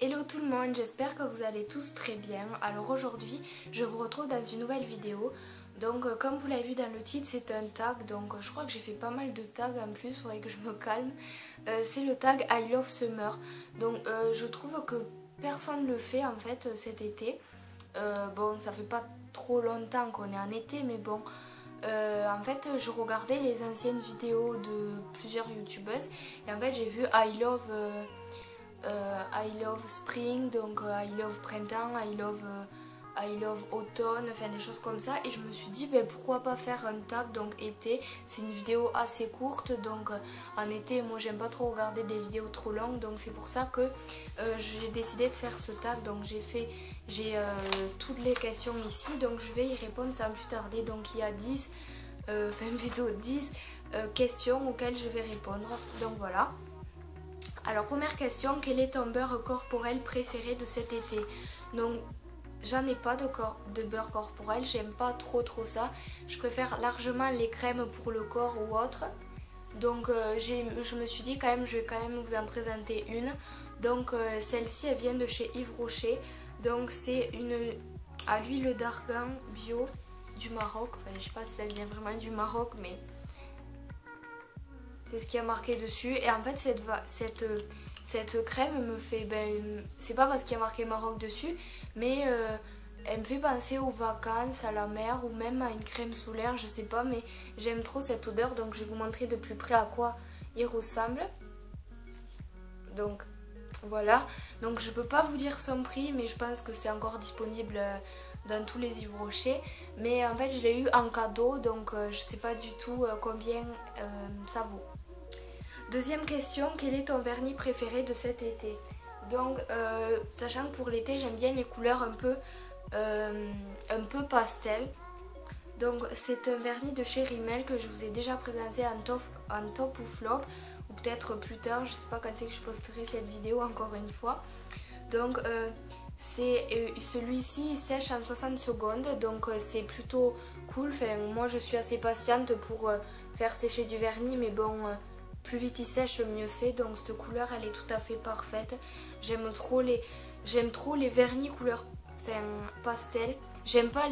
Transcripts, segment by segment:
Hello tout le monde, j'espère que vous allez tous très bien. Alors aujourd'hui, je vous retrouve dans une nouvelle vidéo. Donc comme vous l'avez vu dans le titre, c'est un tag. Donc je crois que j'ai fait pas mal de tags en plus, il faudrait que je me calme. C'est le tag I Love Summer. Donc je trouve que personne ne le fait en fait cet été. Bon, ça fait pas trop longtemps qu'on est en été, mais bon... en fait je regardais les anciennes vidéos de plusieurs youtubeuses et en fait j'ai vu I love spring, donc I love printemps, I love automne, enfin des choses comme ça. Et je me suis dit ben, pourquoi pas faire un tag donc été. C'est une vidéo assez courte, donc en été moi j'aime pas trop regarder des vidéos trop longues, donc c'est pour ça que j'ai décidé de faire ce tag. Donc j'ai toutes les questions ici, donc je vais y répondre sans plus tarder. Donc il y a 10 questions auxquelles je vais répondre, donc voilà. Alors première question, quel est ton beurre corporel préféré de cet été? Donc j'en ai pas de beurre corporel, j'aime pas trop ça. Je préfère largement les crèmes pour le corps ou autre. Donc je me suis dit quand même, je vais quand même vous en présenter une. Donc celle-ci elle vient de chez Yves Rocher. Donc c'est une à l'huile d'argan bio du Maroc. Enfin je sais pas si ça vient vraiment du Maroc, mais... c'est ce qui a marqué dessus. Et en fait cette crème me fait... c'est pas parce qu'il y a marqué Maroc dessus, mais elle me fait penser aux vacances, à la mer ou même à une crème solaire, je sais pas. Mais j'aime trop cette odeur, donc je vais vous montrer de plus près à quoi il ressemble. Donc voilà. Donc je peux pas vous dire son prix, mais je pense que c'est encore disponible dans tous les Yves Rocher. Mais en fait je l'ai eu en cadeau, donc je sais pas du tout combien ça vaut. Deuxième question, quel est ton vernis préféré de cet été? Donc sachant que pour l'été j'aime bien les couleurs un peu pastel. Donc c'est un vernis de chez Rimmel que je vous ai déjà présenté en top ou flop, ou peut-être plus tard, je sais pas quand c'est que je posterai cette vidéo encore une fois. Donc celui-ci il sèche en 60 secondes, donc c'est plutôt cool. Enfin, moi je suis assez patiente pour faire sécher du vernis, mais bon, plus vite il sèche mieux c'est. Donc cette couleur elle est tout à fait parfaite. J'aime trop les vernis couleur pastel. J'aime pas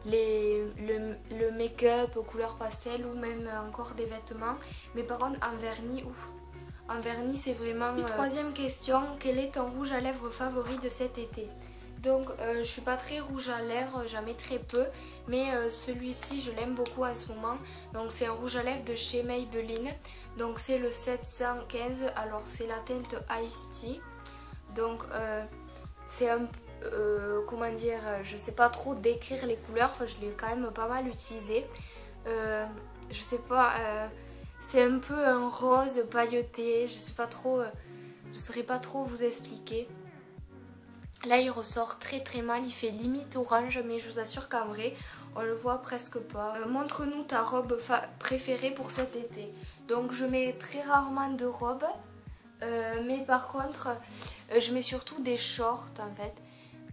le make-up couleur pastel ou même encore des vêtements, mais par contre en vernis, ouf. En vernis c'est vraiment... Troisième question, quel est ton rouge à lèvres favori de cet été? Donc je suis pas très rouge à lèvres, j'en mets très peu, mais celui-ci je l'aime beaucoup en ce moment. Donc c'est un rouge à lèvres de chez Maybelline, donc c'est le 715, alors c'est la teinte Ice Tea. Donc c'est un comment dire, je sais pas trop décrire les couleurs, enfin, je l'ai quand même pas mal utilisé. Je sais pas, c'est un peu un rose pailleté, je sais pas trop, je saurais pas trop vous expliquer. Là il ressort très mal, il fait limite orange, mais je vous assure qu'en vrai on le voit presque pas. Montre-nous ta robe préférée pour cet été. Donc je mets très rarement de robe, mais par contre je mets surtout des shorts en fait.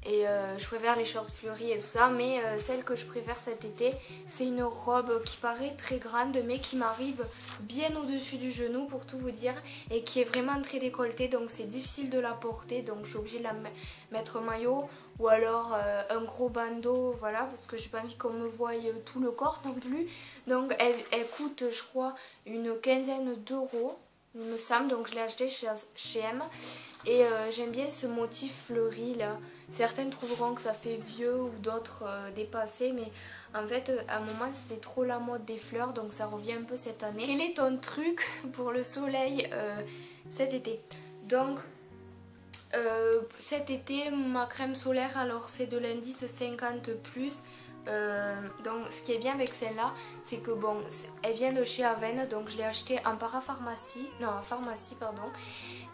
Et je préfère les shorts fleuris et tout ça, mais celle que je préfère cet été, c'est une robe qui paraît très grande mais qui m'arrive bien au-dessus du genou pour tout vous dire, et qui est vraiment très décolletée, donc c'est difficile de la porter, donc je suis obligée de la mettre maillot ou alors un gros bandeau, voilà, parce que j'ai pas envie qu'on me voie tout le corps non plus. Donc elle coûte je crois une quinzaine d'euros il me semble, donc je l'ai acheté chez M. Et j'aime bien ce motif fleuri là. Certaines trouveront que ça fait vieux ou d'autres dépassé, mais en fait à un moment c'était trop la mode des fleurs, donc ça revient un peu cette année. Quel est ton truc pour le soleil cet été? Donc cet été ma crème solaire, alors c'est de l'indice 50+. Donc ce qui est bien avec celle-là, c'est que bon, elle vient de chez Aven, donc je l'ai achetée en parapharmacie, non en pharmacie pardon.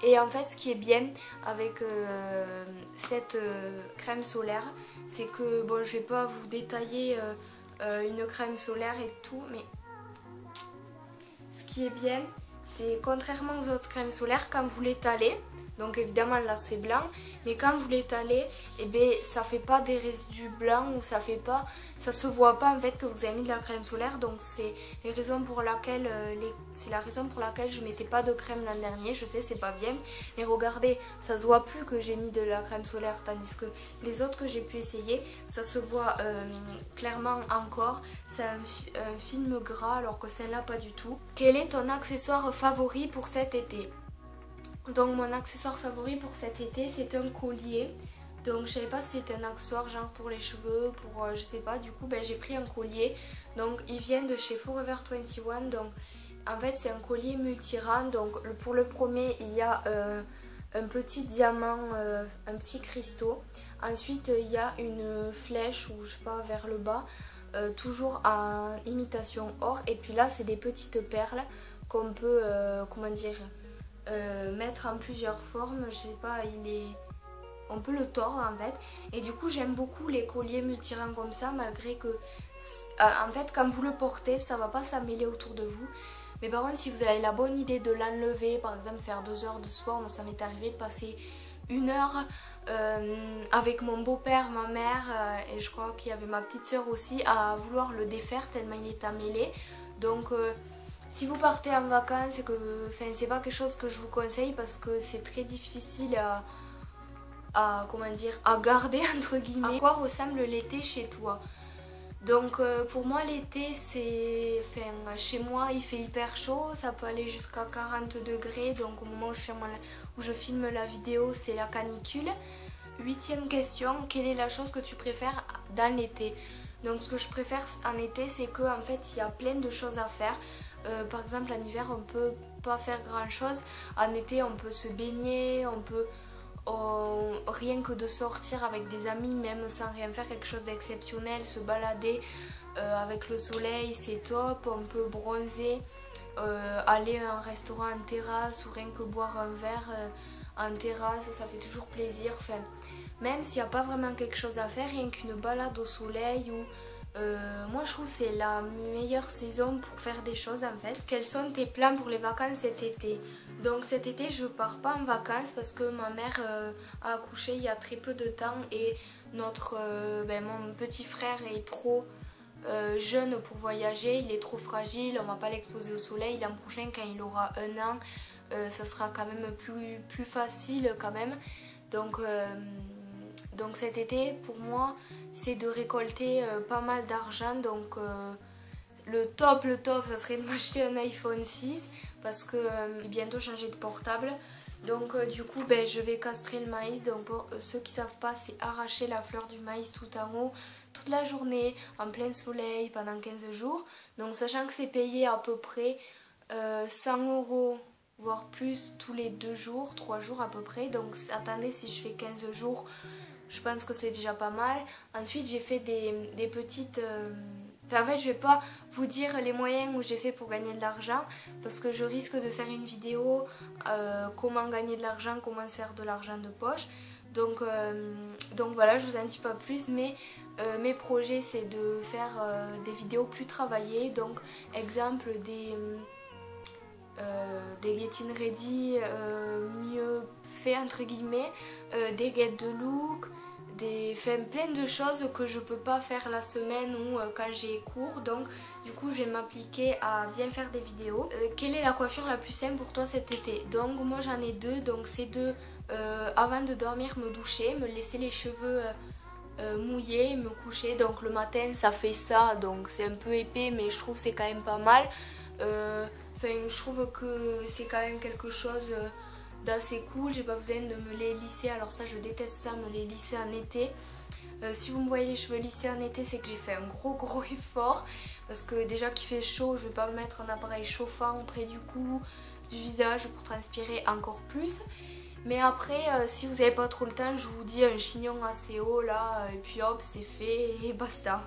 Et en fait ce qui est bien avec cette crème solaire, c'est que bon, je vais pas vous détailler une crème solaire et tout, mais ce qui est bien, c'est contrairement aux autres crèmes solaires, quand vous l'étalez, Donc évidemment là c'est blanc, mais quand vous l'étalez, eh bien, ça fait pas des résidus blancs ou ça se voit pas en fait que vous avez mis de la crème solaire. Donc c'est la raison pour laquelle je mettais pas de crème l'an dernier. Je sais c'est pas bien, mais regardez, ça se voit plus que j'ai mis de la crème solaire, tandis que les autres que j'ai pu essayer, ça se voit clairement encore. C'est un film gras alors que celle-là pas du tout. Quel est ton accessoire favori pour cet été? Donc mon accessoire favori pour cet été c'est un collier. Donc je savais pas si c'était un accessoire genre pour les cheveux, pour je sais pas, du coup j'ai pris un collier. Donc il vient de chez Forever 21. Donc en fait c'est un collier multirang. Donc pour le premier il y a un petit diamant, un petit cristaux. Ensuite il y a une flèche ou je sais pas vers le bas, toujours en imitation or. Et puis là c'est des petites perles qu'on peut comment dire, mettre en plusieurs formes. Je sais pas, on peut le tordre en fait. Et du coup j'aime beaucoup les colliers multirang comme ça, malgré que en fait quand vous le portez ça va pas s'ammêler autour de vous. Mais par contre si vous avez la bonne idée de l'enlever, par exemple faire 2 heures de sport, moi ça m'est arrivé de passer 1 heure avec mon beau-père, ma mère et je crois qu'il y avait ma petite soeur aussi, à vouloir le défaire tellement il est ammêlé. Donc si vous partez en vacances, c'est pas quelque chose que je vous conseille parce que c'est très difficile comment dire, à garder entre guillemets. À quoi ressemble l'été chez toi? Donc pour moi l'été c'est, chez moi il fait hyper chaud, ça peut aller jusqu'à 40 degrés. Donc au moment où je filme la vidéo c'est la canicule. 8e question, quelle est la chose que tu préfères dans l'été? Donc ce que je préfère en été c'est qu'en fait il y a plein de choses à faire. Par exemple en hiver on peut pas faire grand chose, en été on peut se baigner, on peut rien que de sortir avec des amis même sans rien faire, quelque chose d'exceptionnel, se balader avec le soleil c'est top, on peut bronzer, aller à un restaurant en terrasse ou rien que boire un verre en terrasse, ça fait toujours plaisir. Enfin, même s'il n'y a pas vraiment quelque chose à faire, rien qu'une balade au soleil ou moi je trouve que c'est la meilleure saison pour faire des choses en fait. Quels sont tes plans pour les vacances cet été? Donc cet été je pars pas en vacances parce que ma mère a accouché il y a très peu de temps et mon petit frère est trop jeune pour voyager, il est trop fragile, on va pas l'exposer au soleil. L'an prochain quand il aura 1 an ça sera quand même plus facile quand même. Donc cet été pour moi c'est de récolter pas mal d'argent. Donc le top ça serait de m'acheter un iPhone 6 parce que je vais bientôt changer de portable. Donc du coup je vais castrer le maïs. Donc pour ceux qui savent pas, c'est arracher la fleur du maïs tout en haut toute la journée en plein soleil pendant 15 jours. Donc sachant que c'est payé à peu près 100 € voire plus tous les 2 jours, 3 jours à peu près. Donc attendez, si je fais 15 jours je pense que c'est déjà pas mal. Ensuite j'ai fait des petites... en fait je vais pas vous dire les moyens où j'ai fait pour gagner de l'argent parce que je risque de faire une vidéo comment gagner de l'argent, comment se faire de l'argent de poche. Donc voilà, je vous en dis pas plus, mais mes projets c'est de faire des vidéos plus travaillées. Donc exemple des get in ready mieux fait entre guillemets, des get de look, plein de choses que je peux pas faire la semaine ou quand j'ai cours. Donc du coup je vais m'appliquer à bien faire des vidéos. Quelle est la coiffure la plus simple pour toi cet été? Donc moi j'en ai deux. Donc c'est avant de dormir me doucher, me laisser les cheveux mouillés, me coucher. Donc le matin ça fait ça, donc c'est un peu épais mais je trouve c'est quand même pas mal. Je trouve que c'est quand même quelque chose d'assez cool. J'ai pas besoin de me les lisser, alors ça je déteste ça, me les lisser en été. Si vous me voyez les cheveux lissés en été, c'est que j'ai fait un gros effort parce que déjà qu'il fait chaud, je vais pas me mettre un appareil chauffant près du cou, du visage pour transpirer encore plus. Mais après si vous n'avez pas trop le temps, je vous dis un chignon assez haut là et puis hop c'est fait et basta.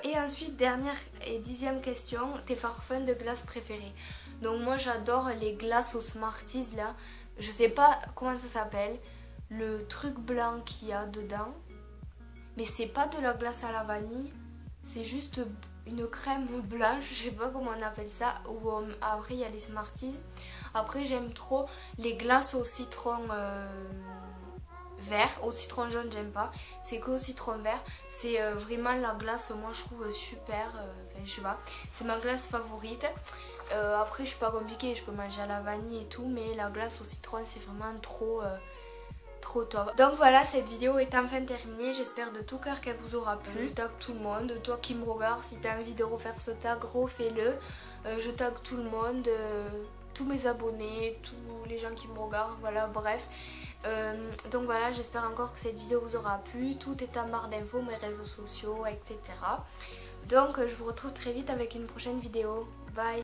Et ensuite dernière et 10e question, tes parfums de glace préférés? Donc moi j'adore les glaces aux Smarties là, je sais pas comment ça s'appelle, le truc blanc qu'il y a dedans, mais c'est pas de la glace à la vanille, c'est juste une crème blanche, je sais pas comment on appelle ça, ou après il y a les Smarties. Après j'aime trop les glaces au citron vert. Au citron jaune j'aime pas, c'est qu'au citron vert. C'est vraiment la glace, moi je trouve super, enfin je sais pas, c'est ma glace favorite. Après je suis pas compliquée, je peux manger à la vanille et tout, mais la glace au citron c'est vraiment trop top. Donc voilà, cette vidéo est enfin terminée, j'espère de tout cœur qu'elle vous aura plu. Je tag tout le monde, toi qui me regardes, si tu as envie de refaire ce tag, refais-le. Je tag tout le monde, tous mes abonnés, tous les gens qui me regardent, voilà, bref. Donc voilà, j'espère encore que cette vidéo vous aura plu. Tout est en barre d'infos, mes réseaux sociaux, etc. Donc je vous retrouve très vite avec une prochaine vidéo. Bye!